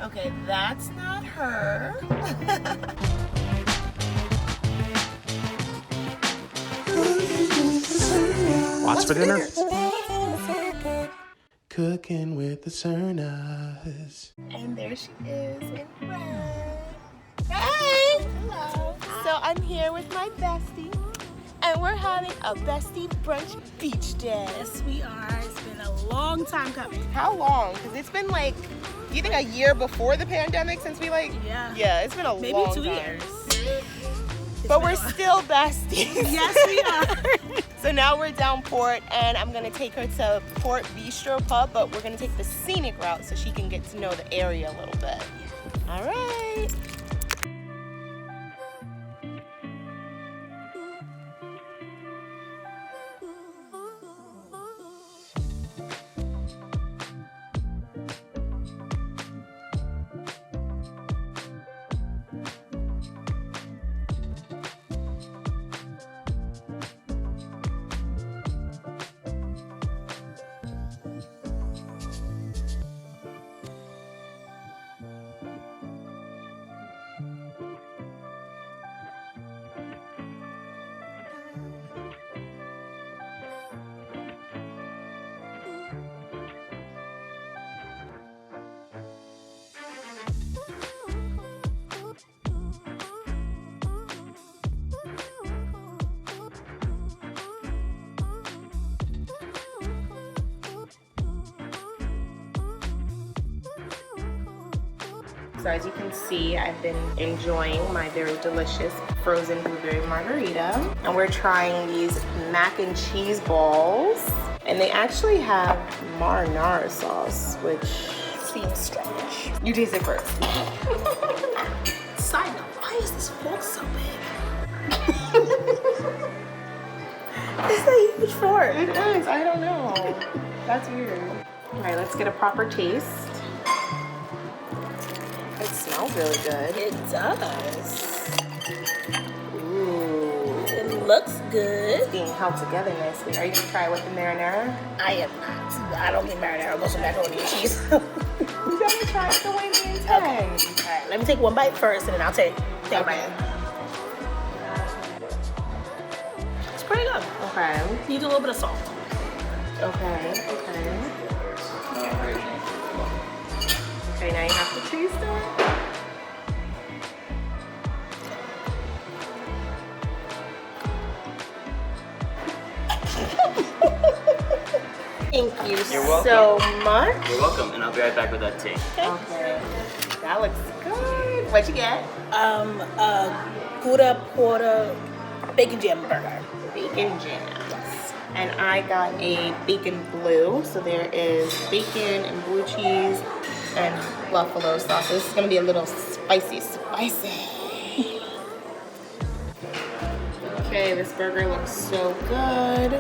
Okay, that's not her. What's for dinner? Cooking with the Cernas. And there she is in red. Hey! Hello. So I'm here with my bestie, and we're having a bestie brunch beach day. Yes, we are. It's been a long time coming. How long? Because it's been like, do you think a year before the pandemic since we like? Yeah. Yeah, it's been a Maybe long 2 time. years. But we're still besties. Yes, we are. So now we're down Port, and I'm gonna take her to Port Bistro Pub, but we're gonna take the scenic route so she can get to know the area a little bit. All right. So as you can see, I've been enjoying my very delicious frozen blueberry margarita. And we're trying these mac and cheese balls. And they actually have marinara sauce, which seems strange. You taste it first. Side note, why is this fork so big? It's a huge fork. It is, I don't know. That's weird. All right, let's get a proper taste. It smells really good. It does. Ooh. It looks good. It's being held together nicely. Are you gonna try it with the marinara? I am not. I don't think marinara goes with macaroni and cheese. You gotta try it the way we intend. Okay. All right, let me take one bite first, and then I'll take a bite. It's pretty good. Okay. Needs a little bit of salt. Okay. Okay, now you have to taste it. Thank you You're welcome. so much. You're welcome, and I'll be right back with that tea. Okay. That looks good. What'd you get? A Gouda Porter bacon jam burger. Bacon jam. And I got a bacon blue. So there is bacon and blue cheese and buffalo sauce. This is gonna be a little spicy. Okay, this burger looks so good.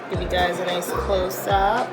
Give you guys a nice close up.